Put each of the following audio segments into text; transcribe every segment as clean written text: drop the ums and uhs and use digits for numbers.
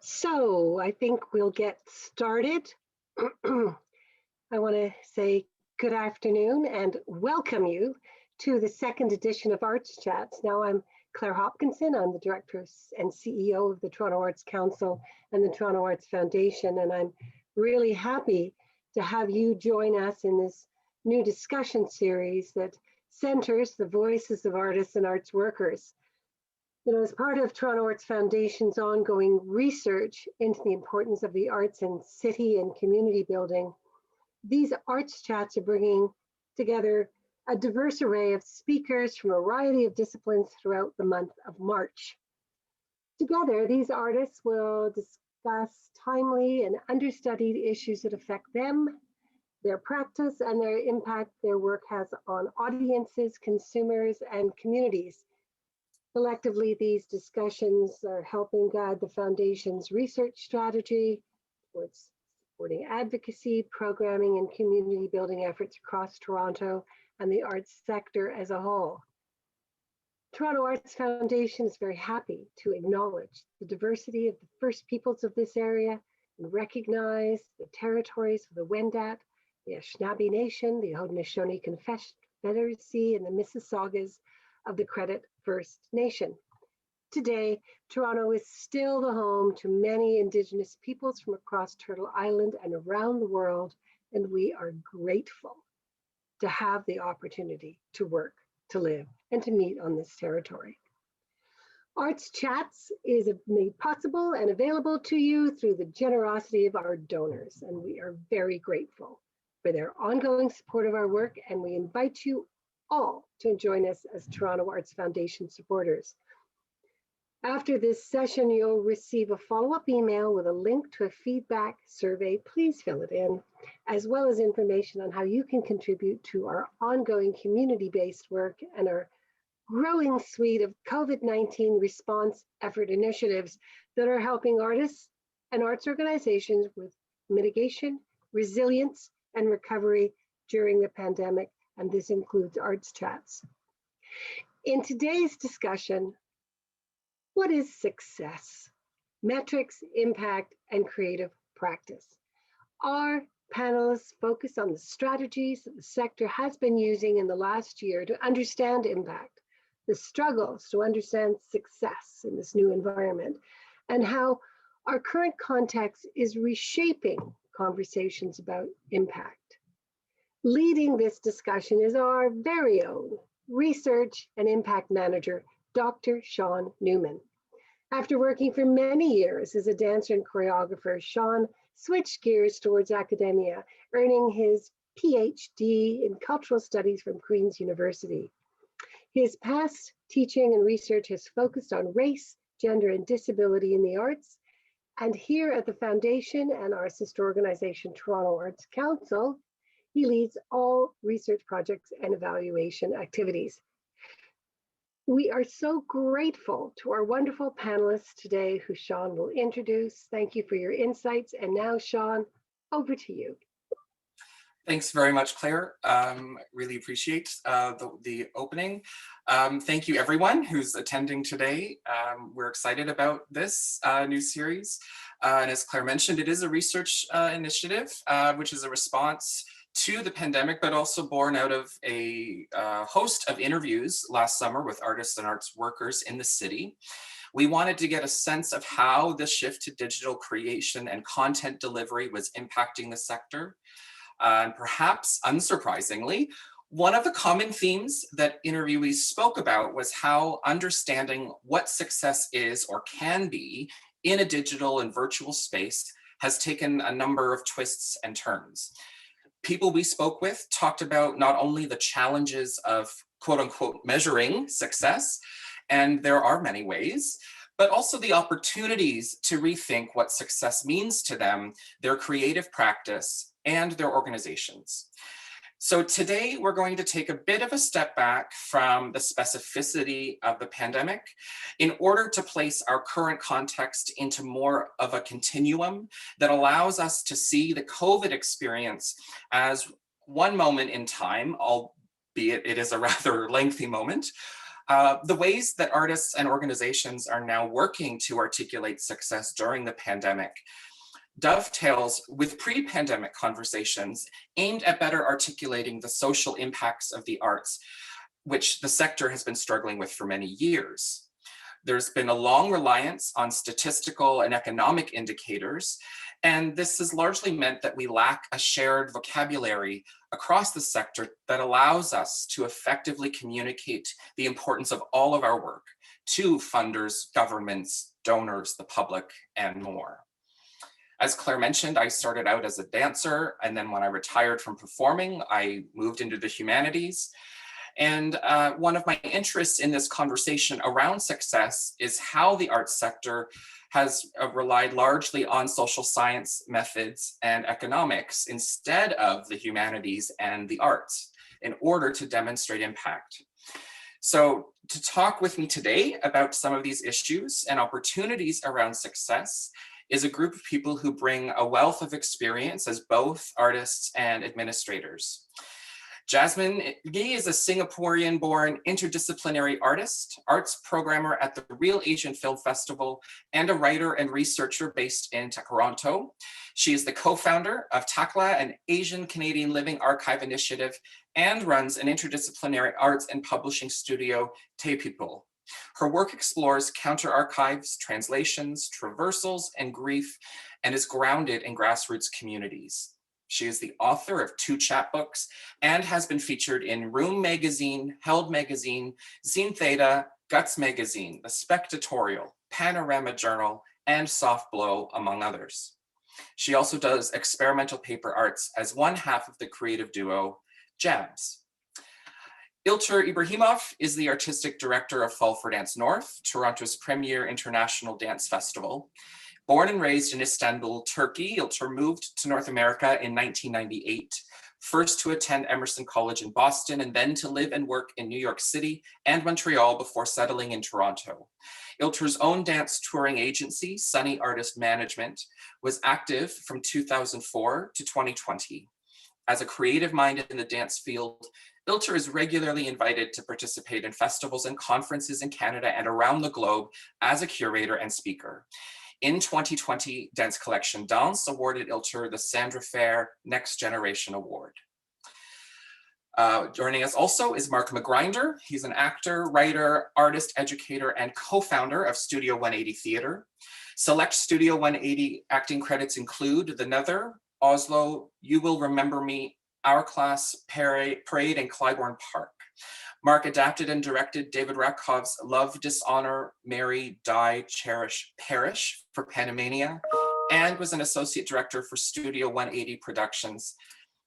So I think we'll get started. I want to say good afternoon and welcome you to the second edition of Arts Chats. Now I'm Claire Hopkinson. I'm the Director and CEO of the Toronto Arts Council and the Toronto Arts Foundation, and I'm really happy to have you join us in this new discussion series that centers the voices of artists and arts workers. As part of Toronto Arts Foundation's ongoing research into the importance of the arts in city and community building, these arts chats are bringing together a diverse array of speakers from a variety of disciplines throughout the month of March. Together, these artists will discuss timely and understudied issues that affect them, their practice, and their impact their work has on audiences, consumers, and communities. Collectively, these discussions are helping guide the Foundation's research strategy towards supporting advocacy, programming, and community building efforts across Toronto and the arts sector as a whole. Toronto Arts Foundation is very happy to acknowledge the diversity of the First Peoples of this area and recognize the territories of the Wendat, the Anishinaabe Nation, the Haudenosaunee Confederacy, and the Mississaugas of the Credit First Nation. Today, Toronto is still the home to many Indigenous peoples from across Turtle Island and around the world, and we are grateful to have the opportunity to work, to live, and to meet on this territory. Arts Chats is made possible and available to you through the generosity of our donors, and we are very grateful for their ongoing support of our work, and we invite you all to join us as Toronto Arts Foundation supporters. After this session, you'll receive a follow-up email with a link to a feedback survey. Please fill it in, as well as information on how you can contribute to our ongoing community-based work and our growing suite of COVID-19 response effort initiatives that are helping artists and arts organizations with mitigation, resilience, and recovery during the pandemic. And this includes Arts Chats. In today's discussion, what is success? Metrics, impact, and creative practice. Our panelists focus on the strategies that the sector has been using in the last year to understand impact, the struggles to understand success in this new environment, and how our current context is reshaping conversations about impact. Leading this discussion is our very own research and impact manager, Dr. Sean Newman. After working for many years as a dancer and choreographer, Sean switched gears towards academia, earning his PhD in cultural studies from Queen's University. His past teaching and research has focused on race, gender, and disability in the arts. And here at the Foundation and our sister organization, Toronto Arts Council, he leads all research projects and evaluation activities. We are so grateful to our wonderful panelists today who Sean will introduce. Thank you for your insights. And now, Sean, over to you. Thanks very much, Claire. Really appreciate the opening. Thank you everyone who's attending today. We're excited about this new series. And as Claire mentioned, it is a research initiative, which is a response to the pandemic, but also born out of a host of interviews last summer with artists and arts workers in the city. We wanted to get a sense of how the shift to digital creation and content delivery was impacting the sector. And perhaps unsurprisingly, one of the common themes that interviewees spoke about was how understanding what success is or can be in a digital and virtual space has taken a number of twists and turns. People we spoke with talked about not only the challenges of quote unquote measuring success, and there are many ways, but also the opportunities to rethink what success means to them, their creative practice, and their organizations. So today we're going to take a bit of a step back from the specificity of the pandemic in order to place our current context into more of a continuum that allows us to see the COVID experience as one moment in time, albeit it is a rather lengthy moment, The ways that artists and organizations are now working to articulate success during the pandemic dovetails with pre-pandemic conversations aimed at better articulating the social impacts of the arts, which the sector has been struggling with for many years. There's been a long reliance on statistical and economic indicators, and this has largely meant that we lack a shared vocabulary across the sector that allows us to effectively communicate the importance of all of our work to funders, governments, donors, the public, and more. As Claire mentioned, I started out as a dancer, and then when I retired from performing, I moved into the humanities. And one of my interests in this conversation around success is how the arts sector has relied largely on social science methods and economics instead of the humanities and the arts in order to demonstrate impact. So to talk with me today about some of these issues and opportunities around success is a group of people who bring a wealth of experience as both artists and administrators. Jasmine Gee is a Singaporean-born interdisciplinary artist, arts programmer at the Real Asian Film Festival, and a writer and researcher based in Toronto. She is the co-founder of TACLA, an Asian Canadian Living Archive initiative, and runs an interdisciplinary arts and publishing studio, Te People. Her work explores counter archives, translations, traversals, and grief, and is grounded in grassroots communities. She is the author of 2 chapbooks and has been featured in Room Magazine, Held Magazine, Zine Theta, Guts Magazine, The Spectatorial, Panorama Journal, and Soft Blow, among others. She also does experimental paper arts as one half of the creative duo, Jabs. Ilter Ibrahimov is the artistic director of Fall for Dance North, Toronto's premier international dance festival. Born and raised in Istanbul, Turkey, Ilter moved to North America in 1998, first to attend Emerson College in Boston and then to live and work in New York City and Montreal before settling in Toronto. Ilter's own dance touring agency, Sunny Artist Management, was active from 2004 to 2020. As a creative mind in the dance field, Ilter is regularly invited to participate in festivals and conferences in Canada and around the globe as a curator and speaker. In 2020, Dance Collection Dance awarded Ilter the Sandra Fair Next Generation Award. Joining us also is Mark McGrinder. He's an actor, writer, artist, educator, and co-founder of Studio 180 Theatre. Select Studio 180 acting credits include The Nether, Oslo, You Will Remember Me, Our Class, Parade, and Clybourne Park. Mark adapted and directed David Rakhov's Love, Dishonor, Marry, Die, Cherish, Perish for Panamania, and was an associate director for Studio 180 productions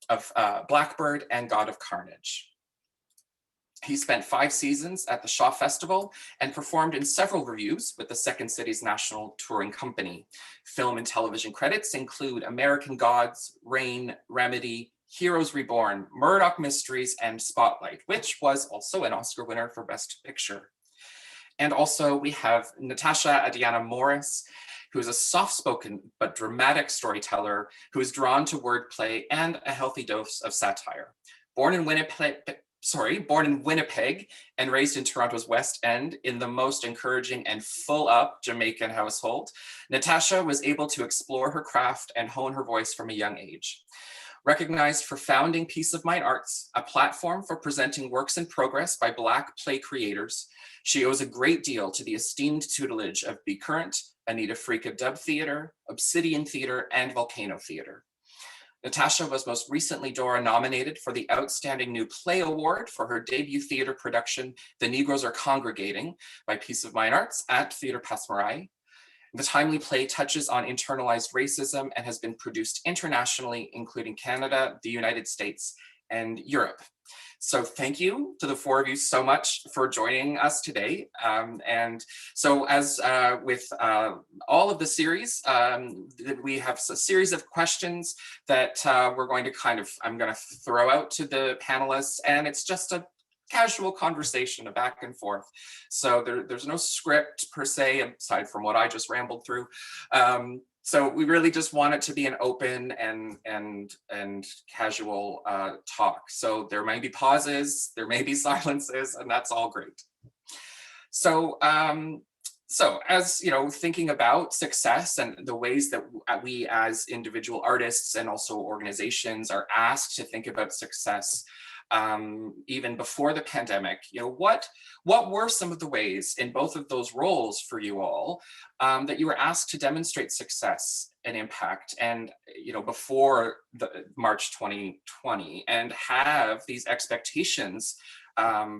of Blackbird and God of Carnage. He spent 5 seasons at the Shaw Festival and performed in several reviews with the Second City's national touring company. Film and television credits include American Gods, Rain, Remedy, Heroes Reborn, Murdoch Mysteries, and Spotlight, which was also an Oscar winner for Best Picture. And also we have Natasha Adiana Morris, who is a soft-spoken but dramatic storyteller who is drawn to wordplay and a healthy dose of satire. Born in Winnipeg and raised in Toronto's West End in the most encouraging and full-up Jamaican household, Natasha was able to explore her craft and hone her voice from a young age. Recognized for founding Peace of Mind Arts, a platform for presenting works in progress by Black play creators, she owes a great deal to the esteemed tutelage of Be Current, Anita Freaka Dub Theatre, Obsidian Theatre, and Volcano Theatre. Natasha was most recently Dora nominated for the Outstanding New Play Award for her debut theatre production, The Negroes Are Congregating, by Peace of Mind Arts at Theatre Pasmarai. The timely play touches on internalized racism and has been produced internationally, including Canada, the United States, and Europe. So thank you to the 4 of you so much for joining us today. And so as with all of the series, we have a series of questions that we're going to I'm going to throw out to the panelists, and it's just a casual conversation, a back and forth. So there's no script per se, aside from what I just rambled through. So we really just want it to be an open and casual talk. So there may be pauses, there may be silences, and that's all great. So as you know, thinking about success and the ways that we as individual artists and also organizations are asked to think about success, even before the pandemic, you know, what were some of the ways in both of those roles for you all that you were asked to demonstrate success and impact, and you know, before the March 2020, and have these expectations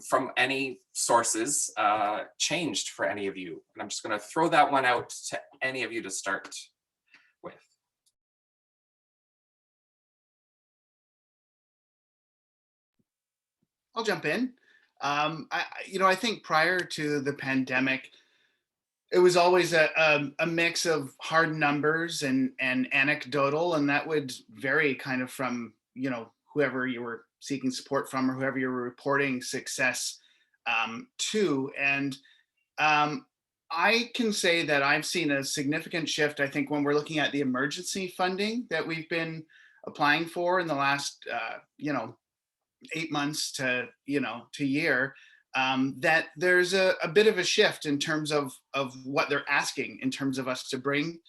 from any sources changed for any of you? And I'm just going to throw that one out to any of you to start with. I'll jump in. I think prior to the pandemic, it was always a mix of hard numbers and anecdotal, and that would vary kind of from, you know, whoever you were seeking support from or whoever you were reporting success to. And I can say that I've seen a significant shift, I think, when we're looking at the emergency funding that we've been applying for in the last, 8 months to year, that there's a bit of a shift in terms of what they're asking in terms of us to bring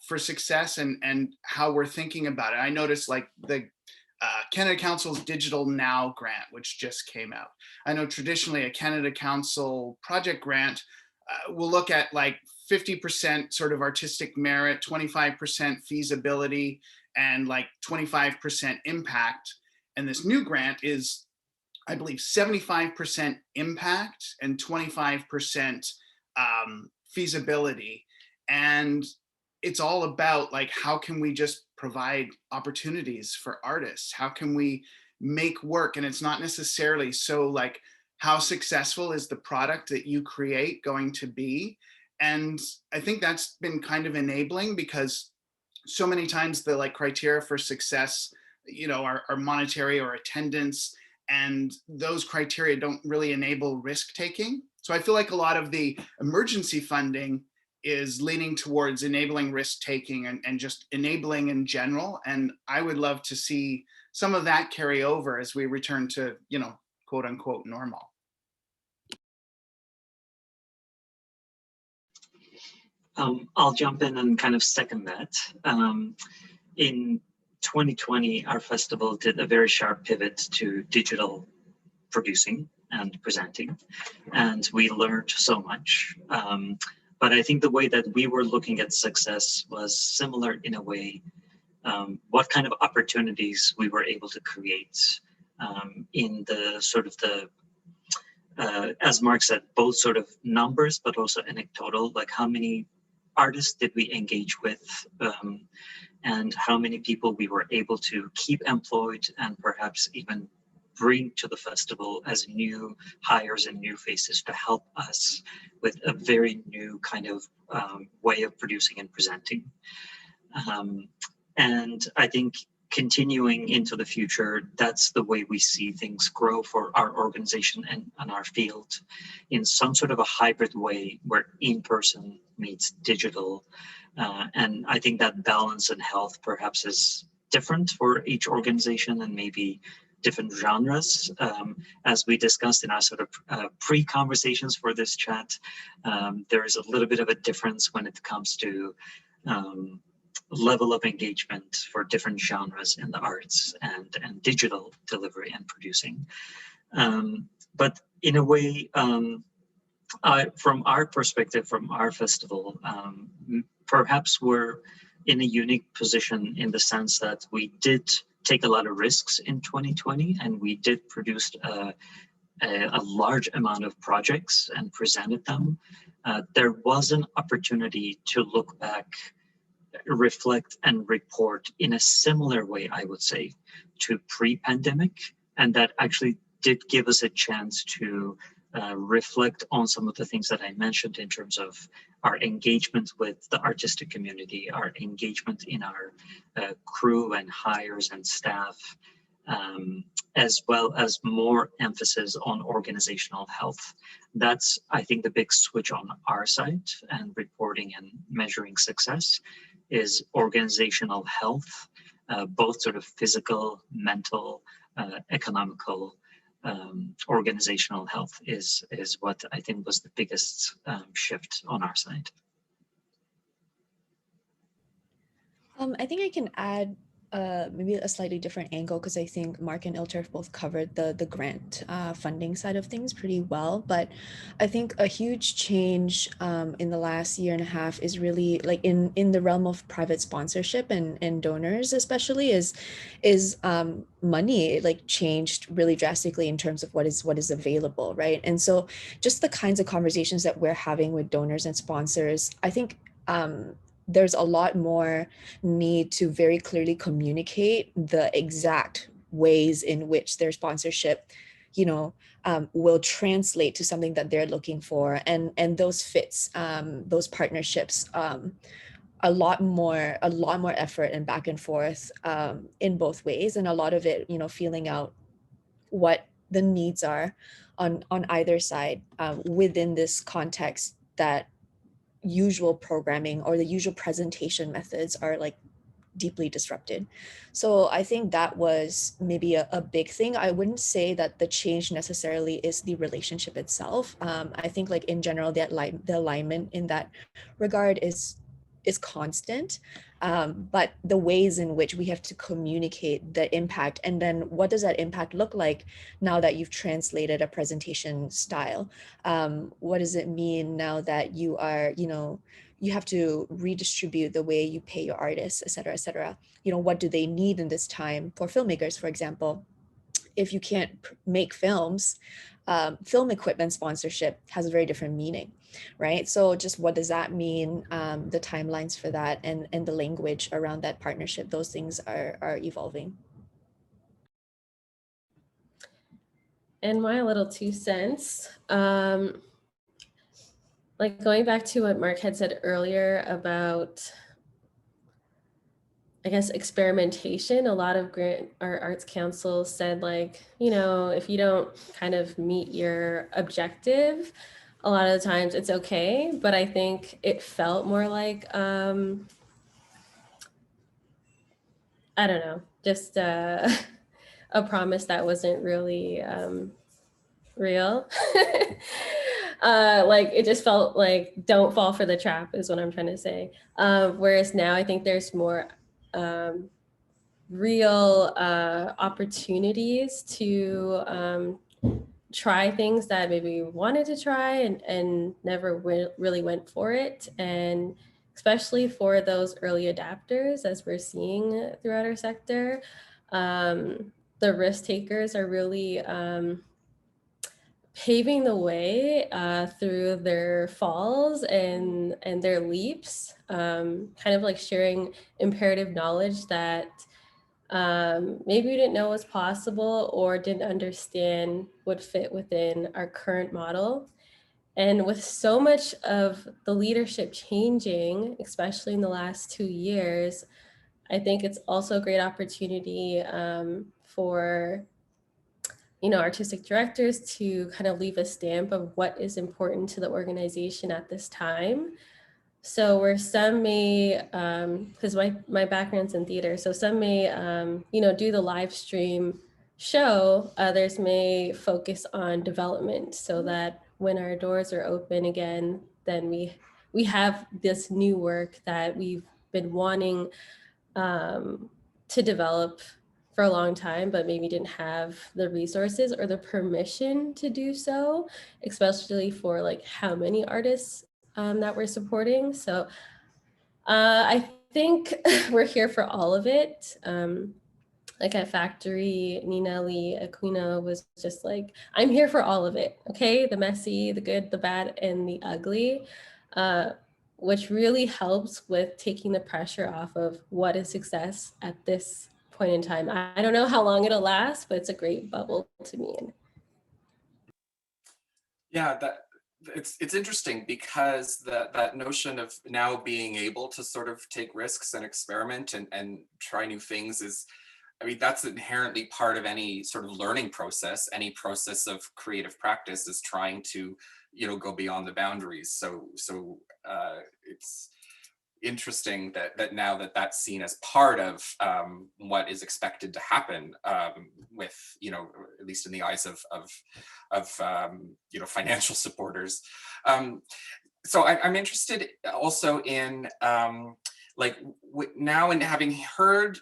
for success, and how we're thinking about it. I noticed like the Canada Council's Digital Now grant, which just came out. I know traditionally a Canada Council project grant will look at like 50% sort of artistic merit, 25% feasibility, and like 25% impact. And this new grant is, I believe, 75% impact and 25% feasibility. And it's all about like, how can we just provide opportunities for artists? How can we make work? And it's not necessarily so like, how successful is the product that you create going to be? And I think that's been kind of enabling, because so many times the like criteria for success, you know, are monetary or attendance, and those criteria don't really enable risk taking. So I feel like a lot of the emergency funding is leaning towards enabling risk taking and just enabling in general. And I would love to see some of that carry over as we return to, you know, quote unquote normal. I'll jump in and kind of second that. In 2020, our festival did a very sharp pivot to digital producing and presenting, and we learned so much. But I think the way that we were looking at success was similar in a way. What kind of opportunities we were able to create in the sort of the, as Mark said, both sort of numbers, but also anecdotal, like how many artists did we engage with, and how many people we were able to keep employed and perhaps even bring to the festival as new hires and new faces to help us with a very new kind of way of producing and presenting. And I think continuing into the future, that's the way we see things grow for our organization and our field, in some sort of a hybrid way where in-person meets digital. And I think that balance and health perhaps is different for each organization and maybe different genres. As we discussed in our sort of pre-conversations for this chat, there is a little bit of a difference when it comes to level of engagement for different genres in the arts and digital delivery and producing. But in a way, from our perspective, from our festival, perhaps we're in a unique position in the sense that we did take a lot of risks in 2020, and we did produce a large amount of projects and presented them. There was an opportunity to look back, reflect and report in a similar way, I would say, to pre-pandemic, and that actually did give us a chance to reflect on some of the things that I mentioned in terms of our engagement with the artistic community, our engagement in our crew and hires and staff, as well as more emphasis on organizational health. That's, I think, the big switch on our side and reporting and measuring success is organizational health, both sort of physical, mental, economical, organizational health is what I think was the biggest shift on our side. I think I can add maybe a slightly different angle, because I think Mark and Ilter have both covered the grant funding side of things pretty well. But I think a huge change in the last year and a half is really like in the realm of private sponsorship and donors, especially is money like changed really drastically in terms of what is available, right? And so just the kinds of conversations that we're having with donors and sponsors, I think there's a lot more need to very clearly communicate the exact ways in which their sponsorship, will translate to something that they're looking for, and those fits, those partnerships, a lot more effort and back and forth in both ways, and a lot of it, feeling out what the needs are on either side within this context that usual programming or the usual presentation methods are like deeply disrupted. So I think that was maybe a big thing. I wouldn't say that the change necessarily is the relationship itself. I think like in general, the alignment in that regard is constant. But the ways in which we have to communicate the impact, and then what does that impact look like now that you've translated a presentation style? What does it mean now that you are, you have to redistribute the way you pay your artists, et cetera, et cetera. What do they need in this time? For filmmakers, for example, if you can't make films, film equipment sponsorship has a very different meaning, right? So just what does that mean? The timelines for that and the language around that partnership, those things are evolving. And my little 2 cents, like going back to what Mark had said earlier about, I guess, experimentation. A lot of our arts councils said, like, if you don't kind of meet your objective, a lot of the times it's okay. But I think it felt more like, I don't know, just a promise that wasn't really real. Like it just felt like, don't fall for the trap is what I'm trying to say. Whereas now I think there's more real opportunities to try things that maybe we wanted to try and never really went for it. And especially for those early adapters, as we're seeing throughout our sector, the risk takers are really paving the way through their falls and their leaps, kind of like sharing imperative knowledge that maybe we didn't know was possible or didn't understand would fit within our current model. And with so much of the leadership changing, especially in the last 2 years, I think it's also a great opportunity for artistic directors to kind of leave a stamp of what is important to the organization at this time. So where some may, because my background's in theater, so some may, do the live stream show, others may focus on development so that when our doors are open again, then we have this new work that we've been wanting to develop for a long time, but maybe didn't have the resources or the permission to do so, especially for like how many artists that we're supporting. So I think we're here for all of it. Like at Factory, Nina Lee Aquino was just like, I'm here for all of it. Okay, the messy, the good, the bad, and the ugly, which really helps with taking the pressure off of what is success at this point in time. I don't know how long it'll last, but it's a great bubble to be in. Yeah, it's interesting because that notion of now being able to sort of take risks and experiment and try new things is, I mean, that's inherently part of any sort of learning process. Any process of creative practice is trying to, go beyond the boundaries. So interesting that now that's seen as part of what is expected to happen with, at least in the eyes of financial supporters. So I'm interested also in now, and having heard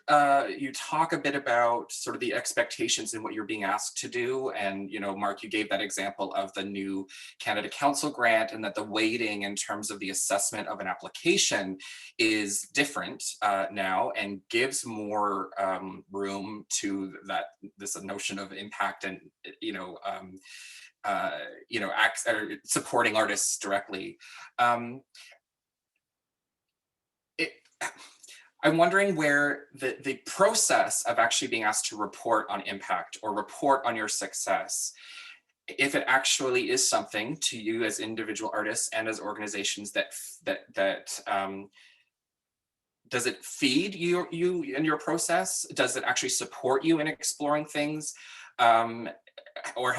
you talk a bit about sort of the expectations and what you're being asked to do. And, Mark, you gave that example of the new Canada Council grant, and that the weighting in terms of the assessment of an application is different now, and gives more room to this notion of impact and, supporting artists directly. I'm wondering where the process of actually being asked to report on impact or report on your success, if it actually is something to you as individual artists and as organizations that does it feed you in your process? Does it actually support you in exploring things? Or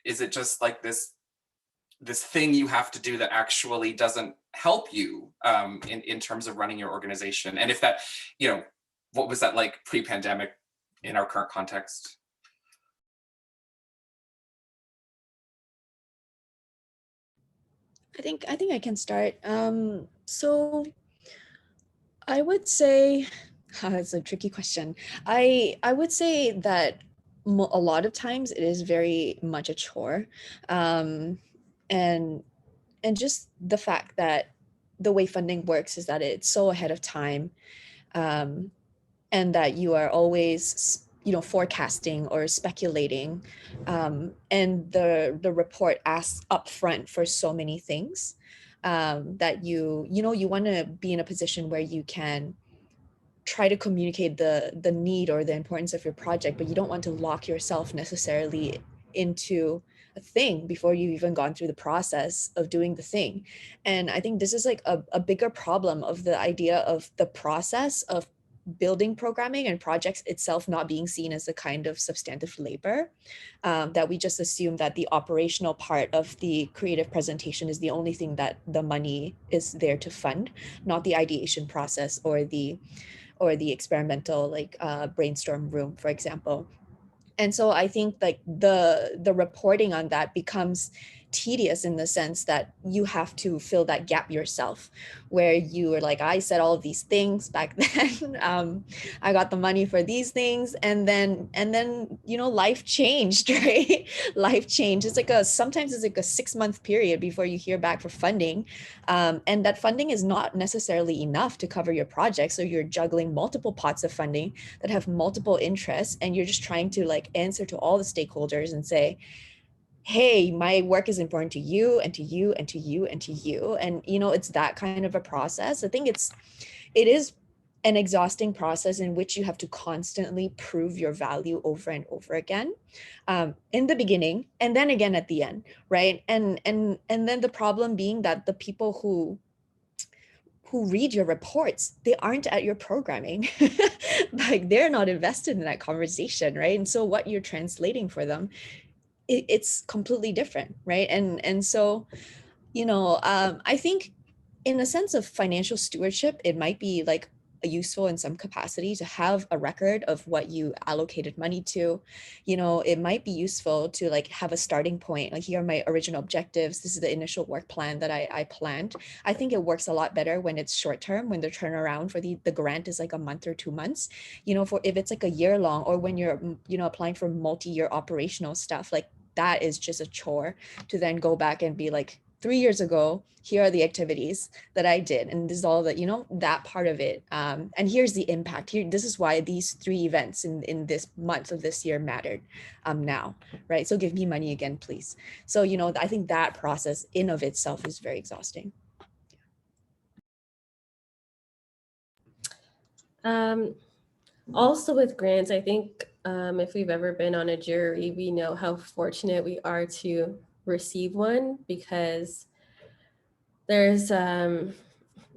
is it just like this thing you have to do that actually doesn't help you in terms of running your organization? And if that, what was that like pre-pandemic in our current context? I think I can start. So I would say, that's a tricky question. I would say that a lot of times it is very much a chore, and just the fact that the way funding works is that it's so ahead of time, and that you are always forecasting or speculating, and the report asks upfront for so many things, that you want to be in a position where you can try to communicate the need or the importance of your project, but you don't want to lock yourself necessarily into a thing before you've even gone through the process of doing the thing. And I think this is like a bigger problem of the idea of the process of building programming and projects itself not being seen as a kind of substantive labor, that we just assume that the operational part of the creative presentation is the only thing that the money is there to fund, not the ideation process or the experimental brainstorm room, for example. And so I think like the reporting on that becomes tedious in the sense that you have to fill that gap yourself, where you are like, I said all of these things back then, I got the money for these things, and then life changed, right? Life changed. Sometimes it's like a 6-month period before you hear back for funding, and that funding is not necessarily enough to cover your project, so you're juggling multiple pots of funding that have multiple interests, and you're just trying to answer to all the stakeholders and say, hey, my work is important to you and to you and to you and to you. And, it's that kind of a process. I think it is an exhausting process in which you have to constantly prove your value over and over again, in the beginning, and then again at the end, right? And then the problem being that the people who read your reports, they aren't at your programming. Like, they're not invested in that conversation, right? And so what you're translating for them, it's completely different, right? And so I think in a sense of financial stewardship, it might be useful in some capacity to have a record of what you allocated money to. It might be useful to have a starting point, like, here are my original objectives, this is the initial work plan that I planned. I think it works a lot better when it's short term, when the turnaround for the grant is like a month or 2 months. For if it's like a year long, or when you're applying for multi-year operational stuff, that is just a chore to then go back and be like, 3 years ago, here are the activities that I did, and this is all that, that part of it. And here's the impact. This is why these 3 events in this month of this year mattered now, right? So give me money again, please. So, I think that process in of itself is very exhausting. Also with grants, I think if we've ever been on a jury, we know how fortunate we are to receive one, because there's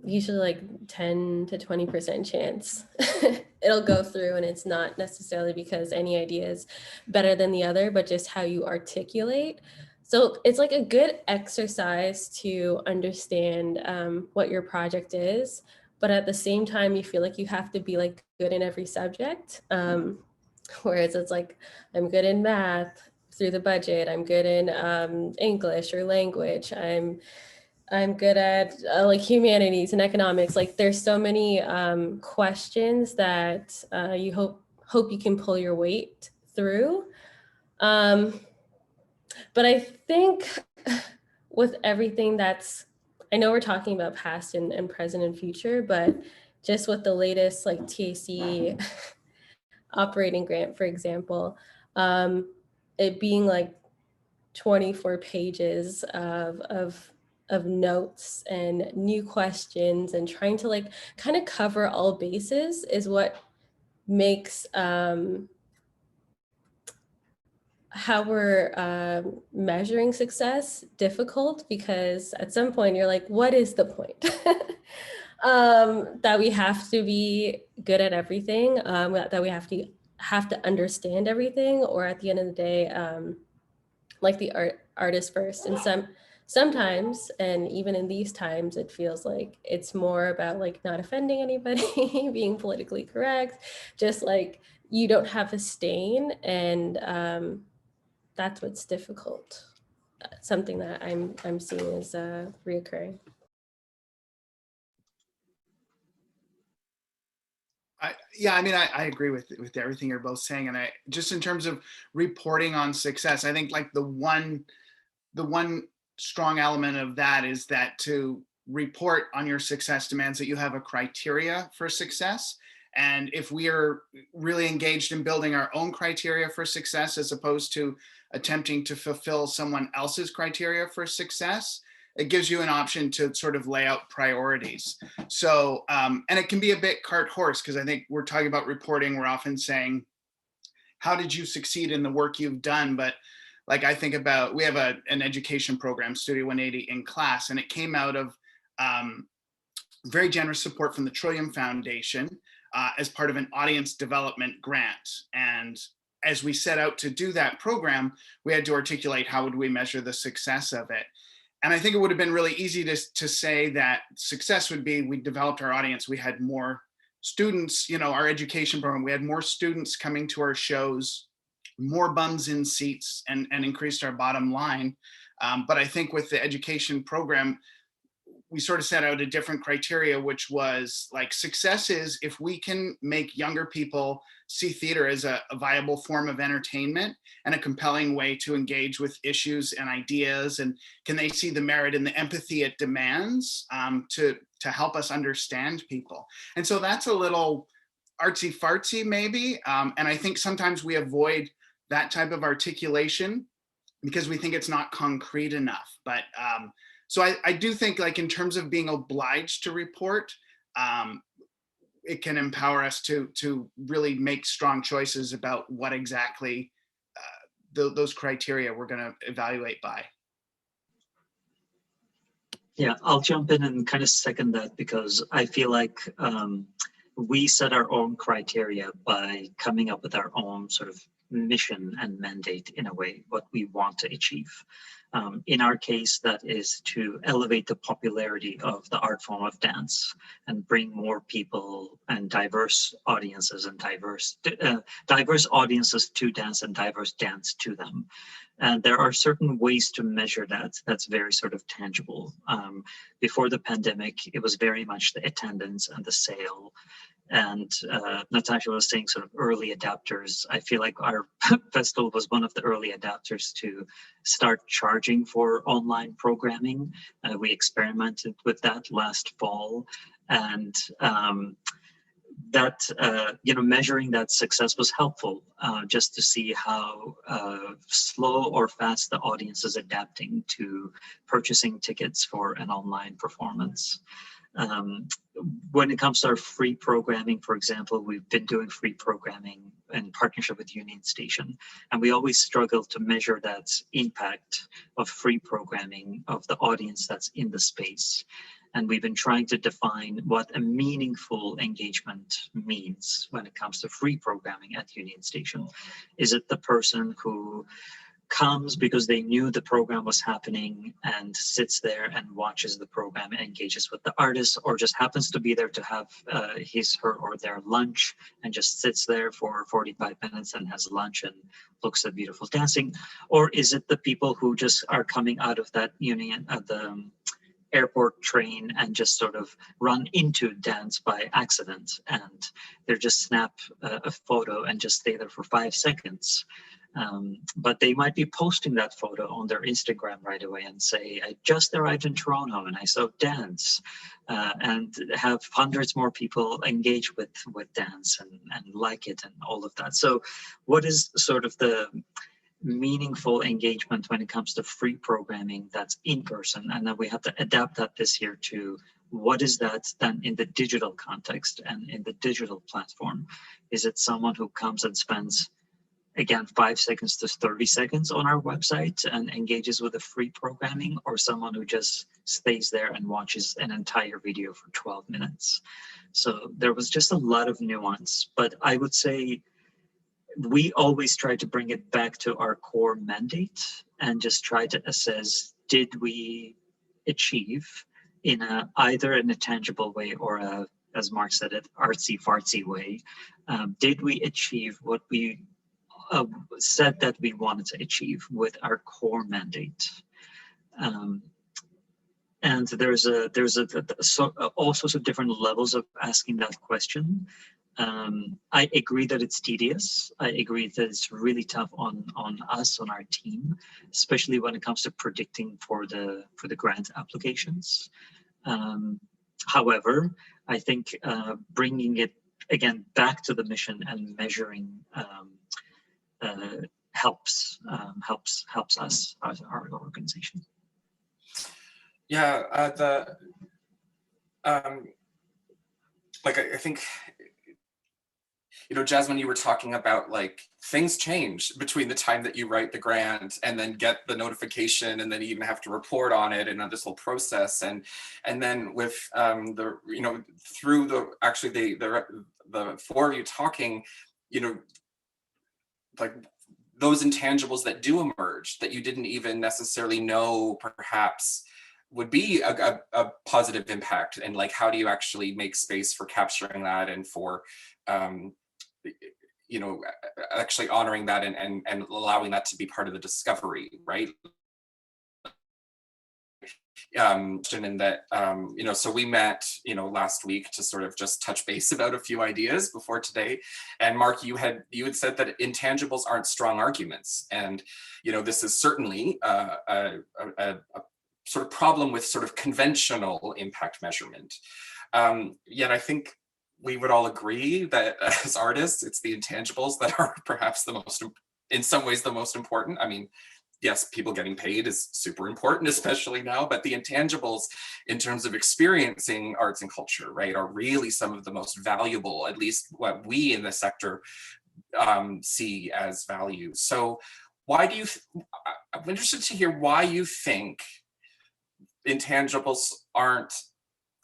usually 10 to 20% chance it'll go through, and it's not necessarily because any idea is better than the other, but just how you articulate. So it's like a good exercise to understand what your project is, but at the same time, you feel like you have to be like good in every subject. Whereas it's like, I'm good in math through the budget, I'm good in English or language, I'm good at like humanities and economics. Like there's so many questions that you hope you can pull your weight through. But I think with everything that's, I know we're talking about past and present and future, but just with the latest like TAC operating grant, for example, it being like 24 pages of notes and new questions and trying to like kind of cover all bases is what makes how we're measuring success difficult, because at some point you're like, what is the point? That we have to be good at everything, that we have to understand everything, or at the end of the day, like the artist first. And sometimes, and even in these times, it feels like it's more about like not offending anybody, being politically correct, just like you don't have a stain, and that's what's difficult. Something that I'm seeing is reoccurring. I agree with everything you're both saying, and I just in terms of reporting on success, I think like the one strong element of that is that to report on your success demands that you have a criteria for success. And if we are really engaged in building our own criteria for success, as opposed to attempting to fulfill someone else's criteria for success, it gives you an option to sort of lay out priorities. So, and it can be a bit cart horse, because I think we're talking about reporting, we're often saying, how did you succeed in the work you've done? But like I think about, we have an education program, Studio 180 in class, and it came out of very generous support from the Trillium Foundation as part of an audience development grant. And as we set out to do that program, we had to articulate how would we measure the success of it. And I think it would have been really easy to say that success would be, we developed our audience, we had more students, our education program, we had more students coming to our shows, more bums in seats, and increased our bottom line. But I think with the education program, we sort of set out a different criteria, which was like, success is if we can make younger people see theater as a viable form of entertainment and a compelling way to engage with issues and ideas, and can they see the merit and the empathy it demands to help us understand people. And so that's a little artsy fartsy maybe, and I think sometimes we avoid that type of articulation because we think it's not concrete enough. But so I do think, like, in terms of being obliged to report, it can empower us to really make strong choices about what exactly those criteria we're going to evaluate by. Yeah, I'll jump in and kind of second that, because I feel like we set our own criteria by coming up with our own sort of mission and mandate, in a way, what we want to achieve. In our case, that is to elevate the popularity of the art form of dance and bring more people and diverse audiences and diverse audiences to dance and diverse dance to them. And there are certain ways to measure that that's very sort of tangible. Before the pandemic, it was very much the attendance and the sale. And Natasha was saying sort of early adapters. I feel like our festival was one of the early adapters to start charging for online programming. We experimented with that last fall, and that measuring that success was helpful, just to see how slow or fast the audience is adapting to purchasing tickets for an online performance. When it comes to our free programming, for example, we've been doing free programming in partnership with Union Station, and we always struggle to measure that impact of free programming of the audience that's in the space. And we've been trying to define what a meaningful engagement means when it comes to free programming at Union Station. Is it the person who comes because they knew the program was happening and sits there and watches the program and engages with the artist, or just happens to be there to have his, her, or their lunch and just sits there for 45 minutes and has lunch and looks at beautiful dancing? Or is it the people who just are coming out of that union at the airport train and just sort of run into dance by accident, and they're just snap a photo and just stay there for 5 seconds? But they might be posting that photo on their Instagram right away and say, I just arrived in Toronto and I saw dance, and have hundreds more people engage with dance and like it and all of that. So what is sort of the meaningful engagement when it comes to free programming that's in person? And then we have to adapt that this year to what is that then in the digital context and in the digital platform? Is it someone who comes and spends, again, 5 seconds to 30 seconds on our website and engages with the free programming, or someone who just stays there and watches an entire video for 12 minutes? So there was just a lot of nuance, but I would say we always try to bring it back to our core mandate and just try to assess, did we achieve in either in a tangible way or a, as Mark said it, artsy fartsy way, did we achieve what we said that we wanted to achieve with our core mandate? And there's all sorts of different levels of asking that question. I agree that it's tedious. I agree that it's really tough on us, on our team, especially when it comes to predicting for the grant applications. However, I think bringing it again back to the mission and measuring helps us as our organization. Yeah, I think, you know, Jasmine, you were talking about like things change between the time that you write the grant and then get the notification, and then you even have to report on it and on this whole process, and then with the, you know, through the actually the four of you talking, you know, like those intangibles that do emerge that you didn't even necessarily know perhaps would be a positive impact, and like how do you actually make space for capturing that and for you know, actually honoring that and allowing that to be part of the discovery, right? And that you know, so we met, you know, last week to sort of just touch base about a few ideas before today. And Mark, you had said that intangibles aren't strong arguments, and you know, this is certainly a sort of problem with sort of conventional impact measurement. Yet I think we would all agree that as artists, it's the intangibles that are perhaps the most, in some ways, the most important. I mean, yes, people getting paid is super important, especially now, but the intangibles in terms of experiencing arts and culture, right, are really some of the most valuable, at least what we in the sector see as value. So why do you, I'm interested to hear why you think intangibles aren't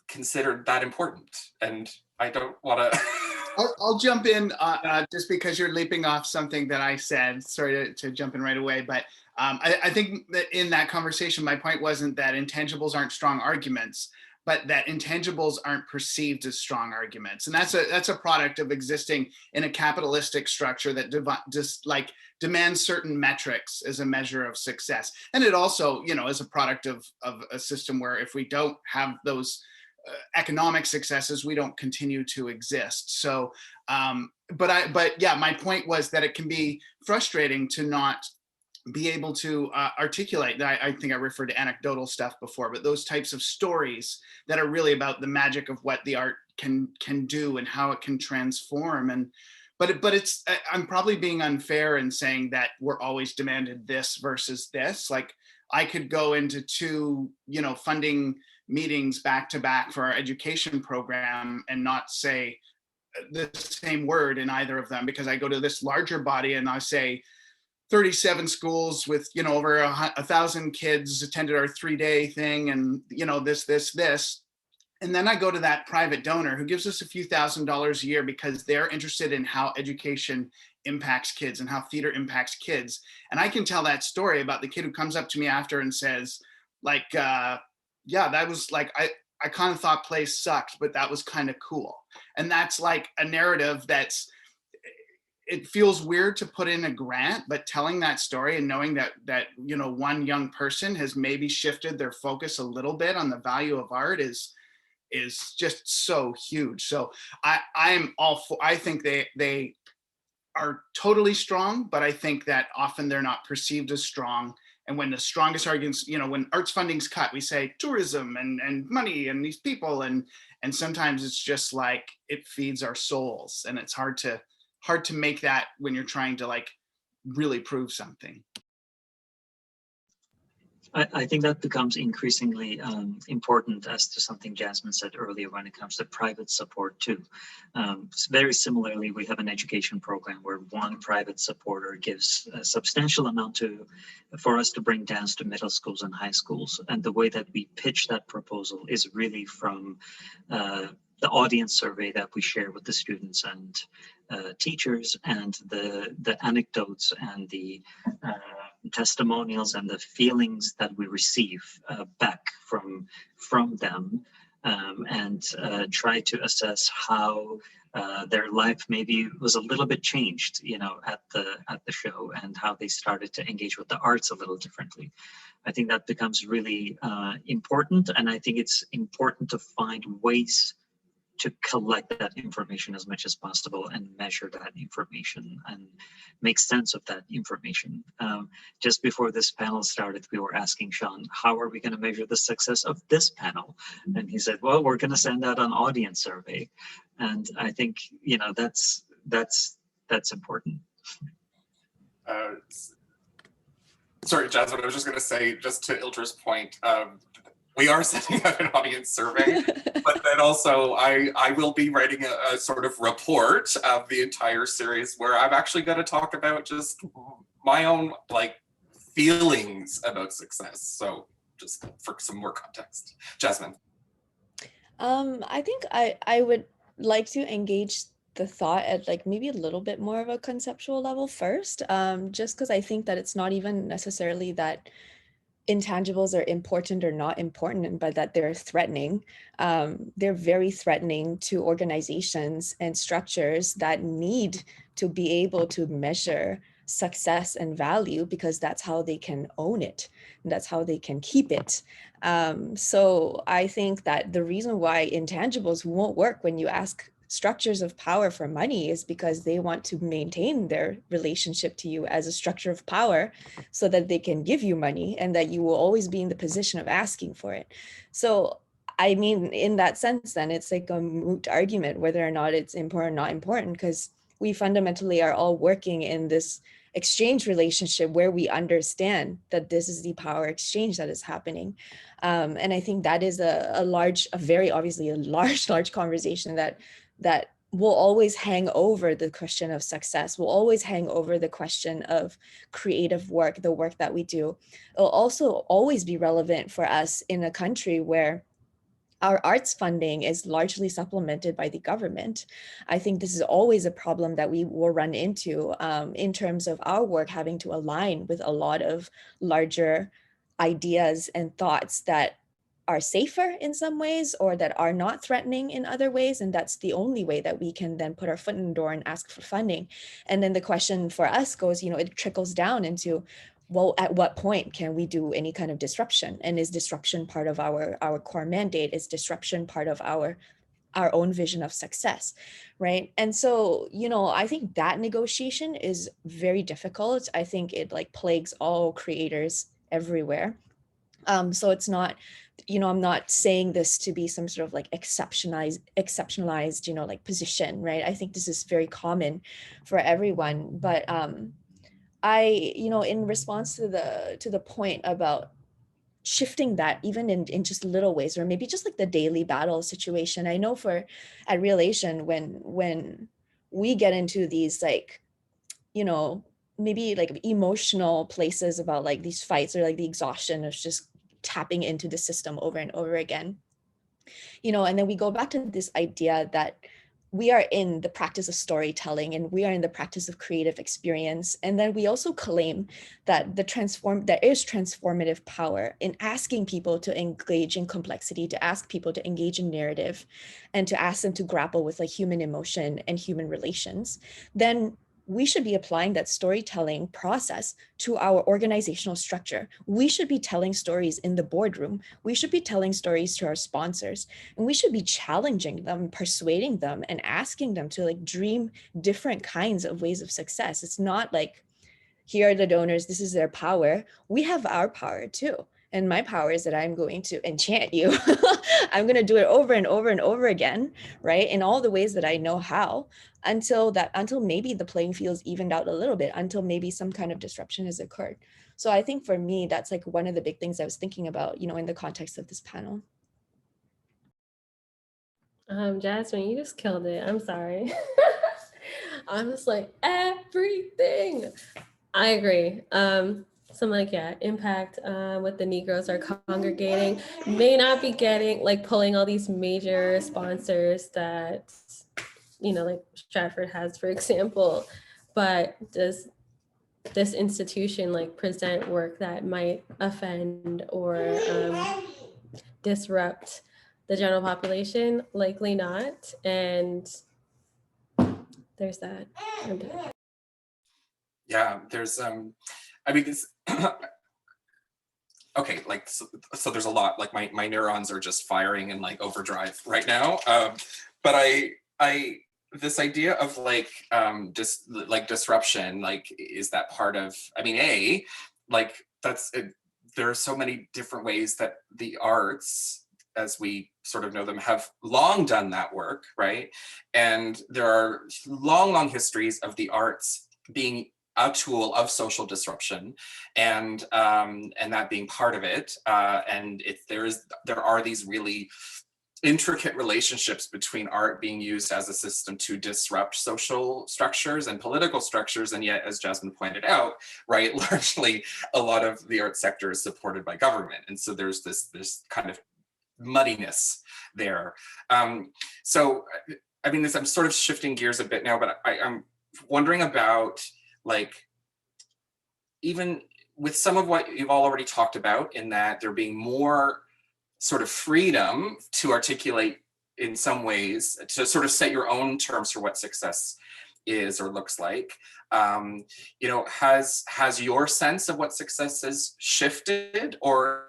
considered that important. And I don't want to I'll jump in just because you're leaping off something that I said. Sorry to jump in right away, but I think that in that conversation, my point wasn't that intangibles aren't strong arguments, but that intangibles aren't perceived as strong arguments. And that's a product of existing in a capitalistic structure that just like demands certain metrics as a measure of success. And it also, you know, is a product of a system where if we don't have those economic successes, we don't continue to exist. So, but yeah, my point was that it can be frustrating to not be able to articulate. I think I referred to anecdotal stuff before, but those types of stories that are really about the magic of what the art can do and how it can transform. And but it's, I'm probably being unfair in saying that we're always demanded this versus this. Like I could go into two, you know, funding meetings back to back for our education program and not say the same word in either of them, because I go to this larger body and I say 37 schools with, you know, over 1,000 kids attended our 3-day thing, and you know, this, And then I go to that private donor who gives us a few $1,000s a year because they're interested in how education impacts kids and how theater impacts kids. And I can tell that story about the kid who comes up to me after and says, like, yeah, that was like, I kind of thought plays sucked, but that was kind of cool. And that's like a narrative that's, it feels weird to put in a grant, but telling that story and knowing that you know, one young person has maybe shifted their focus a little bit on the value of art is just so huge. So I'm all for, I think they are totally strong, but I think that often they're not perceived as strong. And when the strongest arguments, you know, when arts funding's cut, we say tourism and money and these people, and sometimes it's just like it feeds our souls, and it's hard to make that when you're trying to like really prove something. I think that becomes increasingly important as to something Jasmine said earlier when it comes to private support too. Very similarly, we have an education program where one private supporter gives a substantial amount for us to bring dance to middle schools and high schools. And the way that we pitch that proposal is really from the audience survey that we share with the students and teachers, and the anecdotes and the testimonials and the feelings that we receive back from them, and try to assess how their life maybe was a little bit changed, you know, at the show, and how they started to engage with the arts a little differently. I think that becomes really important, and I think it's important to find ways to collect that information as much as possible and measure that information and make sense of that information. Just before this panel started, we were asking Sean, how are we going to measure the success of this panel? And he said, well, we're going to send out an audience survey. And I think, you know, that's important. Sorry, Jasmine, I was just going to say, just to Iltra's point, we are sending out an audience survey, but then also I will be writing a sort of report of the entire series where I'm actually going to talk about just my own like feelings about success. So just for some more context. Jasmine. I think I would like to engage the thought at like maybe a little bit more of a conceptual level first, just because I think that it's not even necessarily that intangibles are important or not important, but that they're threatening. They're very threatening to organizations and structures that need to be able to measure success and value, because that's how they can own it. And that's how they can keep it. So I think that the reason why intangibles won't work when you ask structures of power for money is because they want to maintain their relationship to you as a structure of power so that they can give you money and that you will always be in the position of asking for it. So I mean, in that sense, then it's like a moot argument whether or not it's important or not important, because we fundamentally are all working in this exchange relationship where we understand that this is the power exchange that is happening. And I think that is a very obviously a large conversation that will always hang over the question of success, will always hang over the question of creative work, the work that we do. It'll also always be relevant for us in a country where our arts funding is largely supplemented by the government. I think this is always a problem that we will run into in terms of our work having to align with a lot of larger ideas and thoughts that are safer in some ways or that are not threatening in other ways. And that's the only way that we can then put our foot in the door and ask for funding. And then the question for us goes, you know, it trickles down into, well, at what point can we do any kind of disruption? And is disruption part of our core mandate? Is disruption part of our own vision of success, right? And so, you know, I think that negotiation is very difficult. I think it like plagues all creators everywhere. So it's not, you know, I'm not saying this to be some sort of like exceptionalized, you know, like position, right? I think this is very common for everyone. But I, you know, in response to the point about shifting that even in just little ways, or maybe just like the daily battle situation. I know for at Relation, when we get into these like, you know, maybe like emotional places about like these fights or like the exhaustion of just tapping into the system over and over again, And then we go back to this idea that we are in the practice of storytelling and we are in the practice of creative experience. And then we also claim that there is transformative power in asking people to engage in complexity, to ask people to engage in narrative, and to ask them to grapple with like human emotion and human relations. Then we should be applying that storytelling process to our organizational structure. We should be telling stories in the boardroom. We should be telling stories to our sponsors, and we should be challenging them, persuading them, and asking them to like dream different kinds of ways of success. It's not like, here are the donors, this is their power. We have our power too. And my power is that I'm going to enchant you. I'm going to do it over and over and over again, right? In all the ways that I know how, until maybe the playing field's evened out a little bit, until maybe some kind of disruption has occurred. So I think for me, that's like one of the big things I was thinking about, in the context of this panel. Jasmine, you just killed it. I'm sorry. I'm just like, everything. I agree. Some like, impact what the Negroes are congregating may not be getting, like pulling all these major sponsors that, like Stratford has, for example, but does this institution like present work that might offend or disrupt the general population? Likely not. And there's that. Yeah, there's I mean, this okay, like so there's a lot, like my neurons are just firing in like overdrive right now. But I this idea of like disruption, like, is that part of, I mean, like that's it, there are so many different ways that the arts, as we sort of know them, have long done that work, right? And there are long histories of the arts being a tool of social disruption, and that being part of it. And there are these really intricate relationships between art being used as a system to disrupt social structures and political structures, and yet, as Jasmine pointed out, right, largely a lot of the art sector is supported by government, and so there's this kind of muddiness there. So, I mean, I'm sort of shifting gears a bit now, but I'm wondering about, like, even with some of what you've all already talked about, in that there being more sort of freedom to articulate in some ways, to sort of set your own terms for what success is or looks like. Has your sense of what success has shifted, or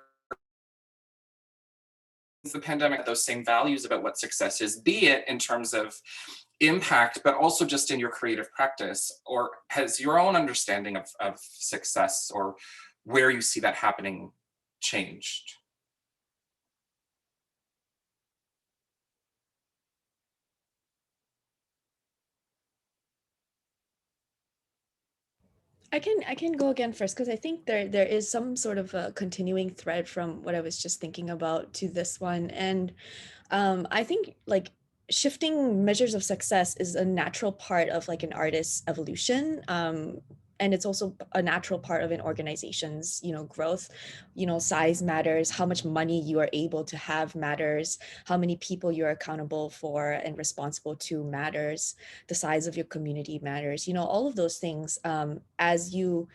the pandemic, those same values about what success is, be it in terms of impact, but also just in your creative practice? Or has your own understanding of success, or where you see that happening, changed? I can go again first, because I think there is some sort of a continuing thread from what I was just thinking about to this one. And I think like shifting measures of success is a natural part of like an artist's evolution. And it's also a natural part of an organization's, growth. Size matters, how much money you are able to have matters, how many people you're accountable for and responsible to matters, the size of your community matters, all of those things. As you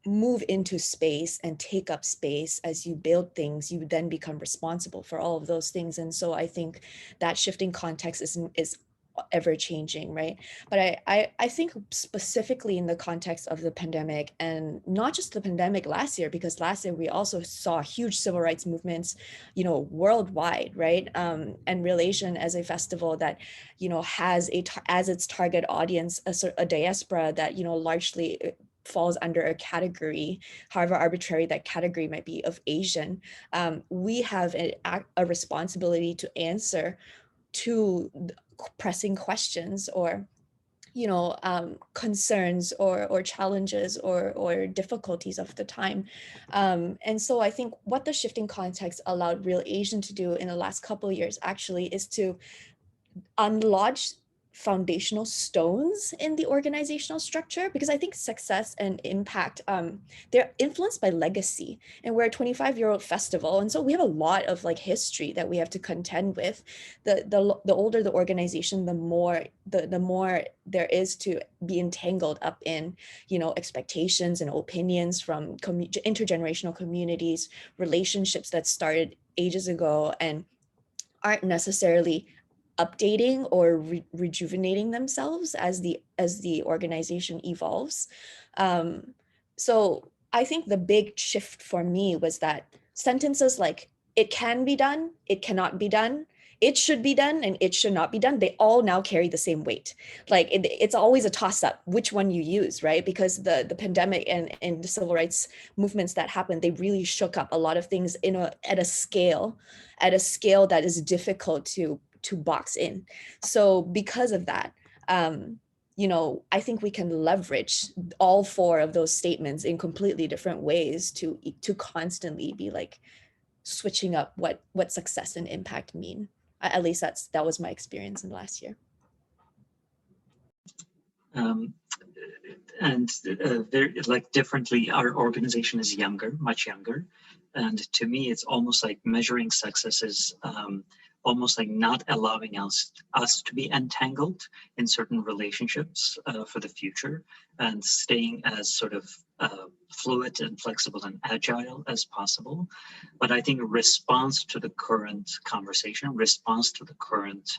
move into space and take up space, as you build things, you then become responsible for all of those things. And so I think that shifting context is ever changing, right? But I think specifically in the context of the pandemic, and not just the pandemic last year, because last year we also saw huge civil rights movements, worldwide, right? And Relation as a festival that, has as its target audience a diaspora that, largely falls under a category, however arbitrary that category might be, of Asian. We have a responsibility to answer to pressing questions, or concerns, or challenges, or difficulties of the time. And so I think what the shifting context allowed Real Asian to do in the last couple of years actually is to unlodge foundational stones in the organizational structure, because I think success and impact, they're influenced by legacy, and we're a 25-year-old festival, and so we have a lot of like history that we have to contend with. The older the organization, the more there is to be entangled up in, you know, expectations and opinions from intergenerational communities, relationships that started ages ago and aren't necessarily updating or rejuvenating themselves as the organization evolves. So I think the big shift for me was that sentences like "it can be done," "it cannot be done," "it should be done," and "it should not be done," they all now carry the same weight. Like it's always a toss-up which one you use, right? Because the pandemic and the civil rights movements that happened, they really shook up a lot of things at a scale that is difficult to box in. So because of that, you know, I think we can leverage all four of those statements in completely different ways to constantly be like switching up what success and impact mean. At least that was my experience in the last year. And very like differently, our organization is younger, much younger, and to me it's almost like measuring success is almost like not allowing us to be entangled in certain relationships for the future, and staying as sort of fluid and flexible and agile as possible. But I think response to the current conversation, response to the current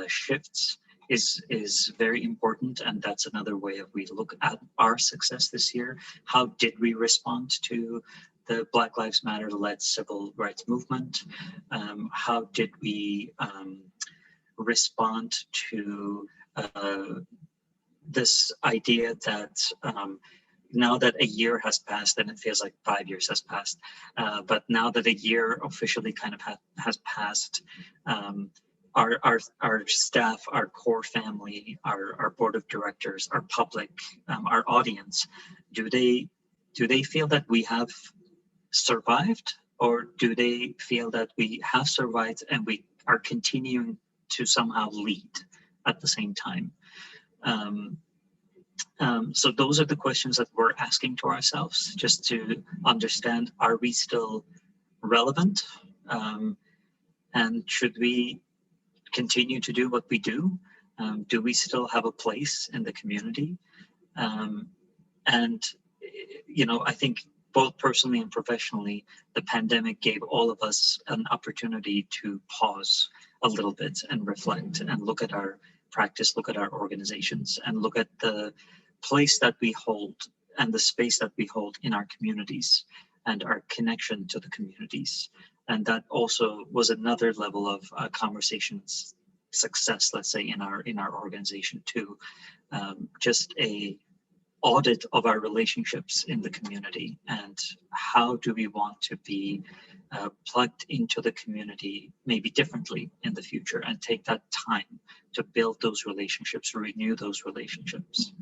shifts is very important, and that's another way of we look at our success this year. How did we respond to the Black Lives Matter led civil rights movement? How did we respond to this idea that now that a year has passed, and it feels like 5 years has passed, but now that a year officially kind of has passed, our staff, our core family, our board of directors, our public, our audience, do they feel that we have survived, or do they feel that we have survived and we are continuing to somehow lead at the same time? So those are the questions that we're asking to ourselves, just to understand, are we still relevant? And should we continue to do what we do? Do we still have a place in the community? And, you know, I think both personally and professionally, the pandemic gave all of us an opportunity to pause a little bit and reflect and look at our practice, look at our organizations, and look at the place that we hold and the space that we hold in our communities and our connection to the communities. And that also was another level of conversations success, let's say, in our organization too. Just a audit of our relationships in the community, and how do we want to be plugged into the community maybe differently in the future, and take that time to build those relationships, renew those relationships.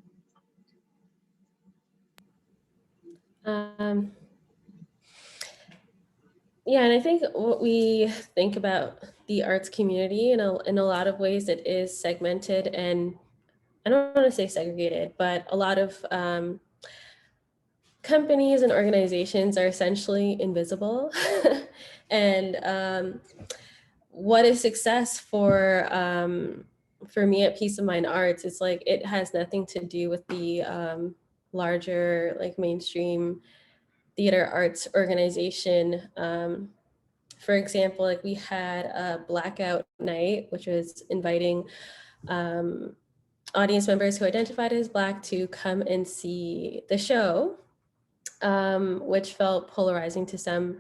Yeah, and I think what we think about the arts community in a lot of ways, it is segmented, and I don't want to say segregated, but a lot of companies and organizations are essentially invisible. And what is success for me at Peace of Mind Arts? It's like it has nothing to do with the larger, like, mainstream theater arts organization. For example, like, we had a blackout night, which was inviting audience members who identified as Black to come and see the show, which felt polarizing to some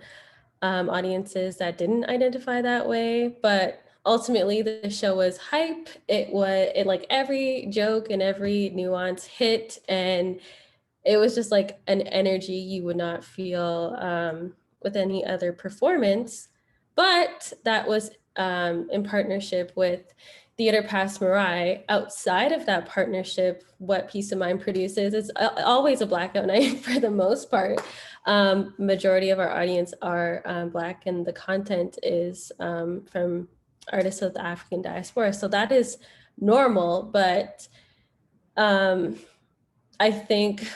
audiences that didn't identify that way. But ultimately, the show was hype. It like every joke and every nuance hit, and it was just like an energy you would not feel with any other performance. But that was in partnership with Theater Past Marai. Outside of that partnership, what Peace of Mind produces is always a blackout night for the most part. Majority of our audience are Black, and the content is from artists of the African diaspora. So that is normal, but I think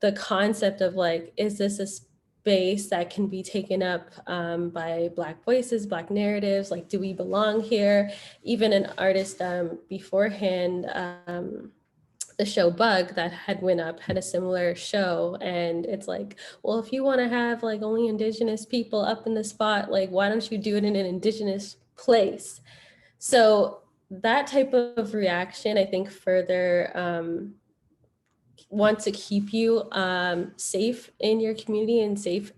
the concept of like, is this a space that can be taken up by Black voices, Black narratives? Like, do we belong here? Even an artist beforehand, the show Bug that had went up had a similar show, and it's like, well, if you want to have like only Indigenous people up in the spot, like why don't you do it in an Indigenous place? So that type of reaction, I think, further want to keep you safe in your community and safe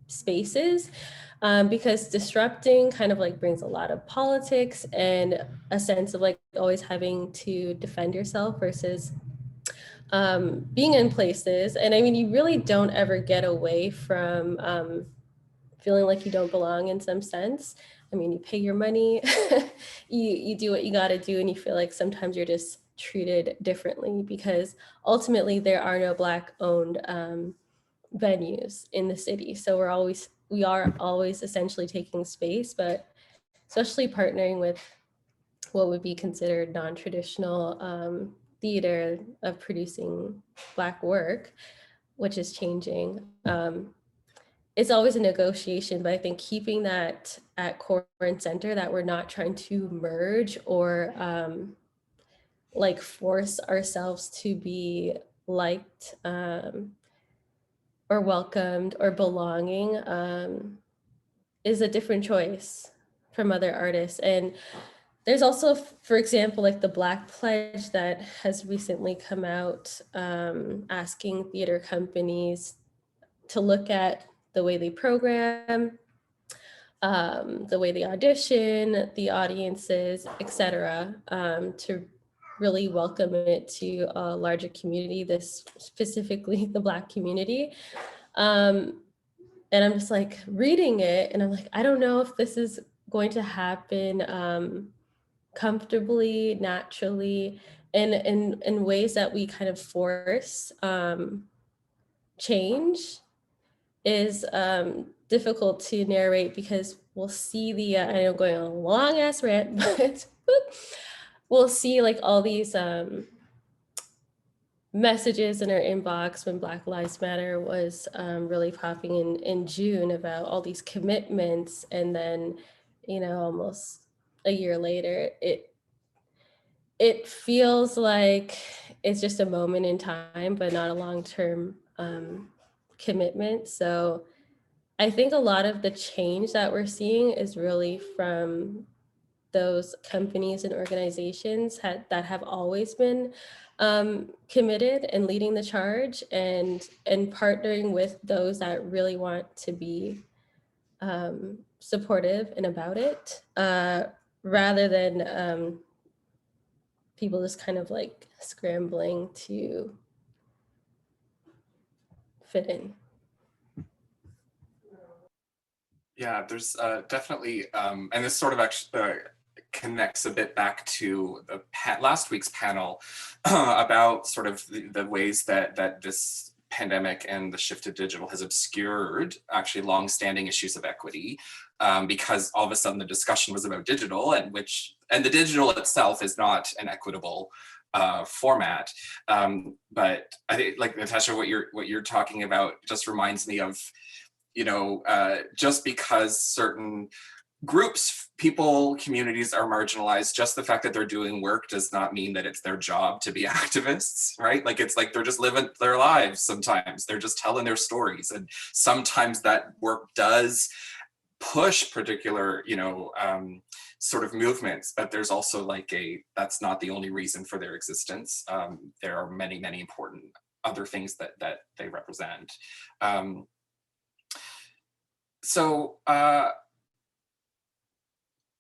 spaces, because disrupting kind of like brings a lot of politics and a sense of like always having to defend yourself versus being in places. And I mean, you really don't ever get away from feeling like you don't belong in some sense. I mean, you pay your money, you do what you got to do, and you feel like sometimes you're just treated differently because ultimately there are no Black owned venues in the city. So we are always essentially taking space, but especially partnering with what would be considered non-traditional theater of producing Black work, which is changing. It's always a negotiation, but I think keeping that at core and center, that we're not trying to merge or like force ourselves to be liked or welcomed or belonging is a different choice from other artists. And there's also, for example, like the Black Pledge that has recently come out, asking theater companies to look at the way they program, the way they audition, the audiences, etc., to really welcome it to a larger community, this specifically the Black community. And I'm just like reading it and I'm like, I don't know if this is going to happen comfortably, naturally, and in ways that we kind of force change is difficult to narrate because we'll see the, I know I'm going on a long ass rant, but we'll see like all these messages in our inbox when Black Lives Matter was really popping in June about all these commitments. And then, you know, almost a year later, it feels like it's just a moment in time, but not a long-term commitment. So I think a lot of the change that we're seeing is really from those companies and organizations that have always been committed and leading the charge and partnering with those that really want to be supportive and about it, rather than people just kind of like scrambling to fit in. Yeah, there's definitely, and this sort of actually connects a bit back to the last week's panel about sort of the ways that this pandemic and the shift to digital has obscured actually longstanding issues of equity, because all of a sudden the discussion was about digital, and the digital itself is not an equitable format. But I think, like Natasha, what you're talking about just reminds me of, you know, just because certain groups, people, communities are marginalized, just the fact that they're doing work does not mean that it's their job to be activists, right? Like, it's like they're just living their lives sometimes. They're just telling their stories. And sometimes that work does push particular, you know, sort of movements, but there's also like that's not the only reason for their existence. There are many, many important other things that they represent. So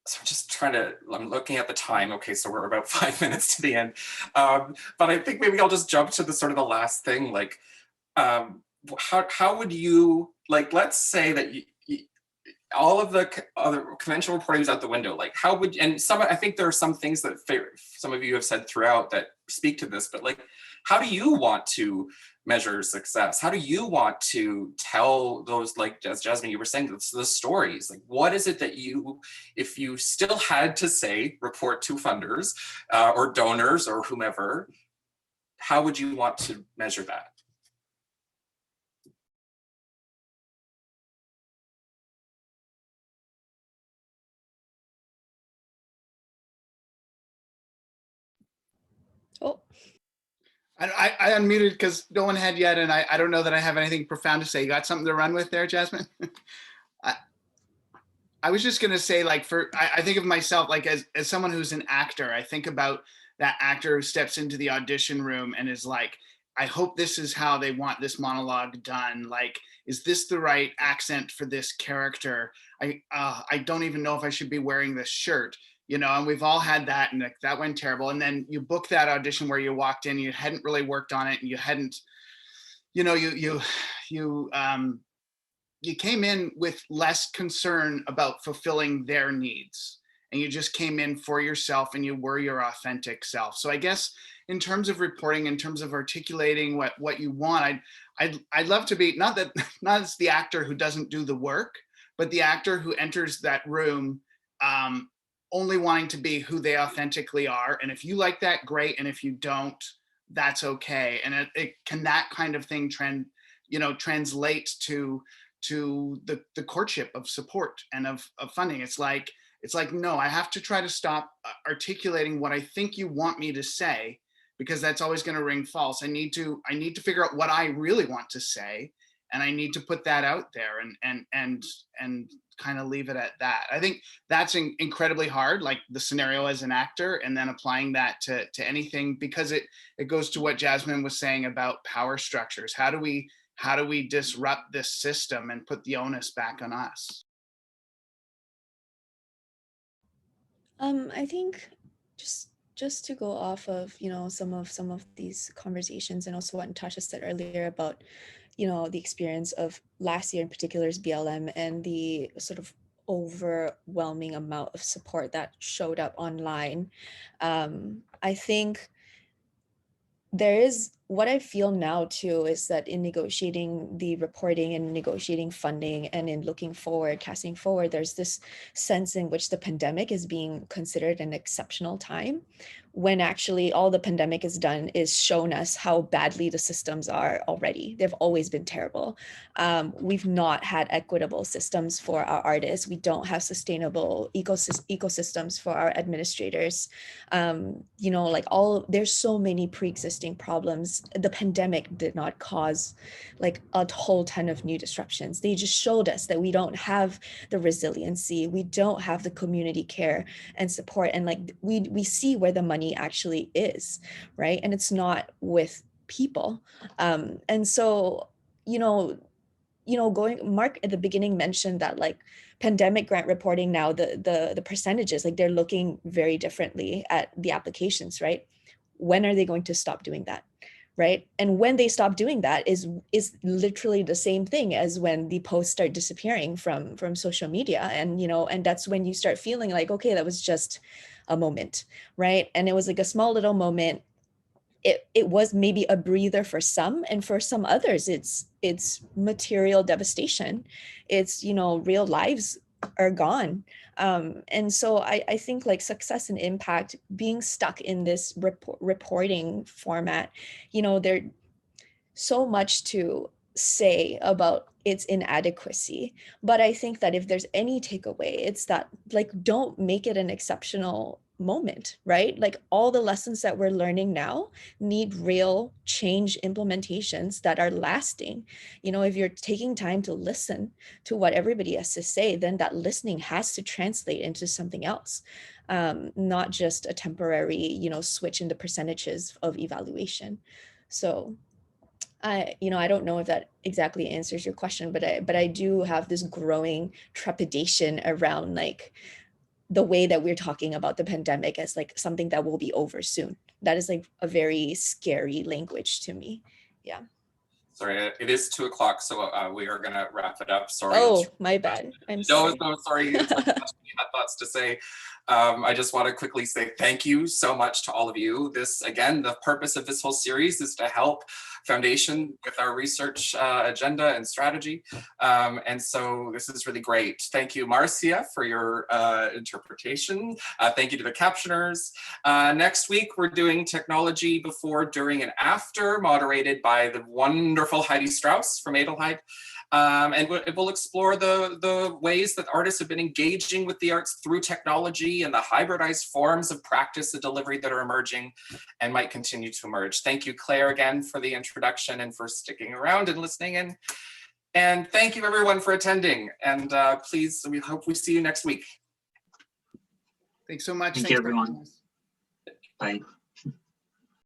I'm just I'm looking at the time. Okay, so we're about 5 minutes to the end. But I think maybe I'll just jump to the sort of the last thing. Like, how would you, like, let's say that all of the other conventional reporting is out the window. Like how would, and I think there are some things that some of you have said throughout that speak to this, but like, how do you want to measure success? How do you want to tell those, like as Jasmine, you were saying, the stories? Like, what is it that you, if you still had to say, report to funders or donors or whomever, how would you want to measure that? Oh, I unmuted because no one had yet, and I don't know that I have anything profound to say. You got something to run with there, Jasmine? I was just gonna say, like, I think of myself like as someone who's an actor. I think about that actor who steps into the audition room and is like, I hope this is how they want this monologue done. Like, is this the right accent for this character? I don't even know if I should be wearing this shirt, you know. And we've all had that, and that went terrible. And then you book that audition where you walked in, you hadn't really worked on it, and you hadn't, you know, you came in with less concern about fulfilling their needs, and you just came in for yourself and you were your authentic self. So I guess in terms of reporting, in terms of articulating what you want, I'd love to be not as the actor who doesn't do the work, but the actor who enters that room only wanting to be who they authentically are. And if you like that, great. And if you don't, that's okay. And it can, that kind of thing translate to the courtship of support and of funding. It's like, no, I have to try to stop articulating what I think you want me to say, because that's always going to ring false. I need to figure out what I really want to say, and I need to put that out there and kind of leave it at that. I think that's incredibly hard, like the scenario as an actor, and then applying that to anything, because it goes to what Jasmine was saying about power structures. How do we disrupt this system and put the onus back on us? I think just to go off of, you know, some of these conversations, and also what Natasha said earlier about, you know, the experience of last year in particular's BLM and the sort of overwhelming amount of support that showed up online. I think there is, what I feel now too is that in negotiating the reporting and negotiating funding and in looking forward, casting forward, there's this sense in which the pandemic is being considered an exceptional time, when actually all the pandemic has done is shown us how badly the systems are already. They've always been terrible. We've not had equitable systems for our artists. We don't have sustainable ecosystems for our administrators. You know, like there's so many pre-existing problems. The pandemic did not cause like a whole ton of new disruptions. They just showed us that we don't have the resiliency, we don't have the community care and support, and like we see where the money actually is, right? And it's not with people. And so, Mark at the beginning mentioned that like pandemic grant reporting now, the percentages, like they're looking very differently at the applications, right? When are they going to stop doing that? Right? And when they stop doing that is literally the same thing as when the posts start disappearing from social media. And, and that's when you start feeling like, okay, that was just a moment, right? And it was like a small little moment. It was maybe a breather for some, and for some others, it's material devastation. It's, real lives are gone. And so I think like success and impact, being stuck in this reporting format, there's so much to say about its inadequacy. But I think that if there's any takeaway, it's that like, don't make it an exceptional moment, right? Like all the lessons that we're learning now need real change implementations that are lasting. If you're taking time to listen to what everybody has to say, then that listening has to translate into something else, not just a temporary, switch in the percentages of evaluation. So I don't know if that exactly answers your question, but I do have this growing trepidation around like the way that we're talking about the pandemic as like something that will be over soon. That is like a very scary language to me. Yeah. Sorry, it is 2 o'clock, so we are gonna wrap it up. Sorry. Oh, my bad. I'm No, sorry. no, sorry. It's like had thoughts to say. I just want to quickly say thank you so much to all of you. This, again, the purpose of this whole series is to help Foundation with our research agenda and strategy. And so this is really great. Thank you, Marcia, for your interpretation. Thank you to the captioners. Next week, we're doing technology before, during, and after, moderated by the wonderful Heidi Strauss from Adelheid. And we'll explore the ways that artists have been engaging with the arts through technology and the hybridized forms of practice and delivery that are emerging and might continue to emerge. Thank you, Claire, again, for the introduction and for sticking around and listening in. And thank you, everyone, for attending. And please, we hope we see you next week. Thanks so much. Thank you, everyone. Bye.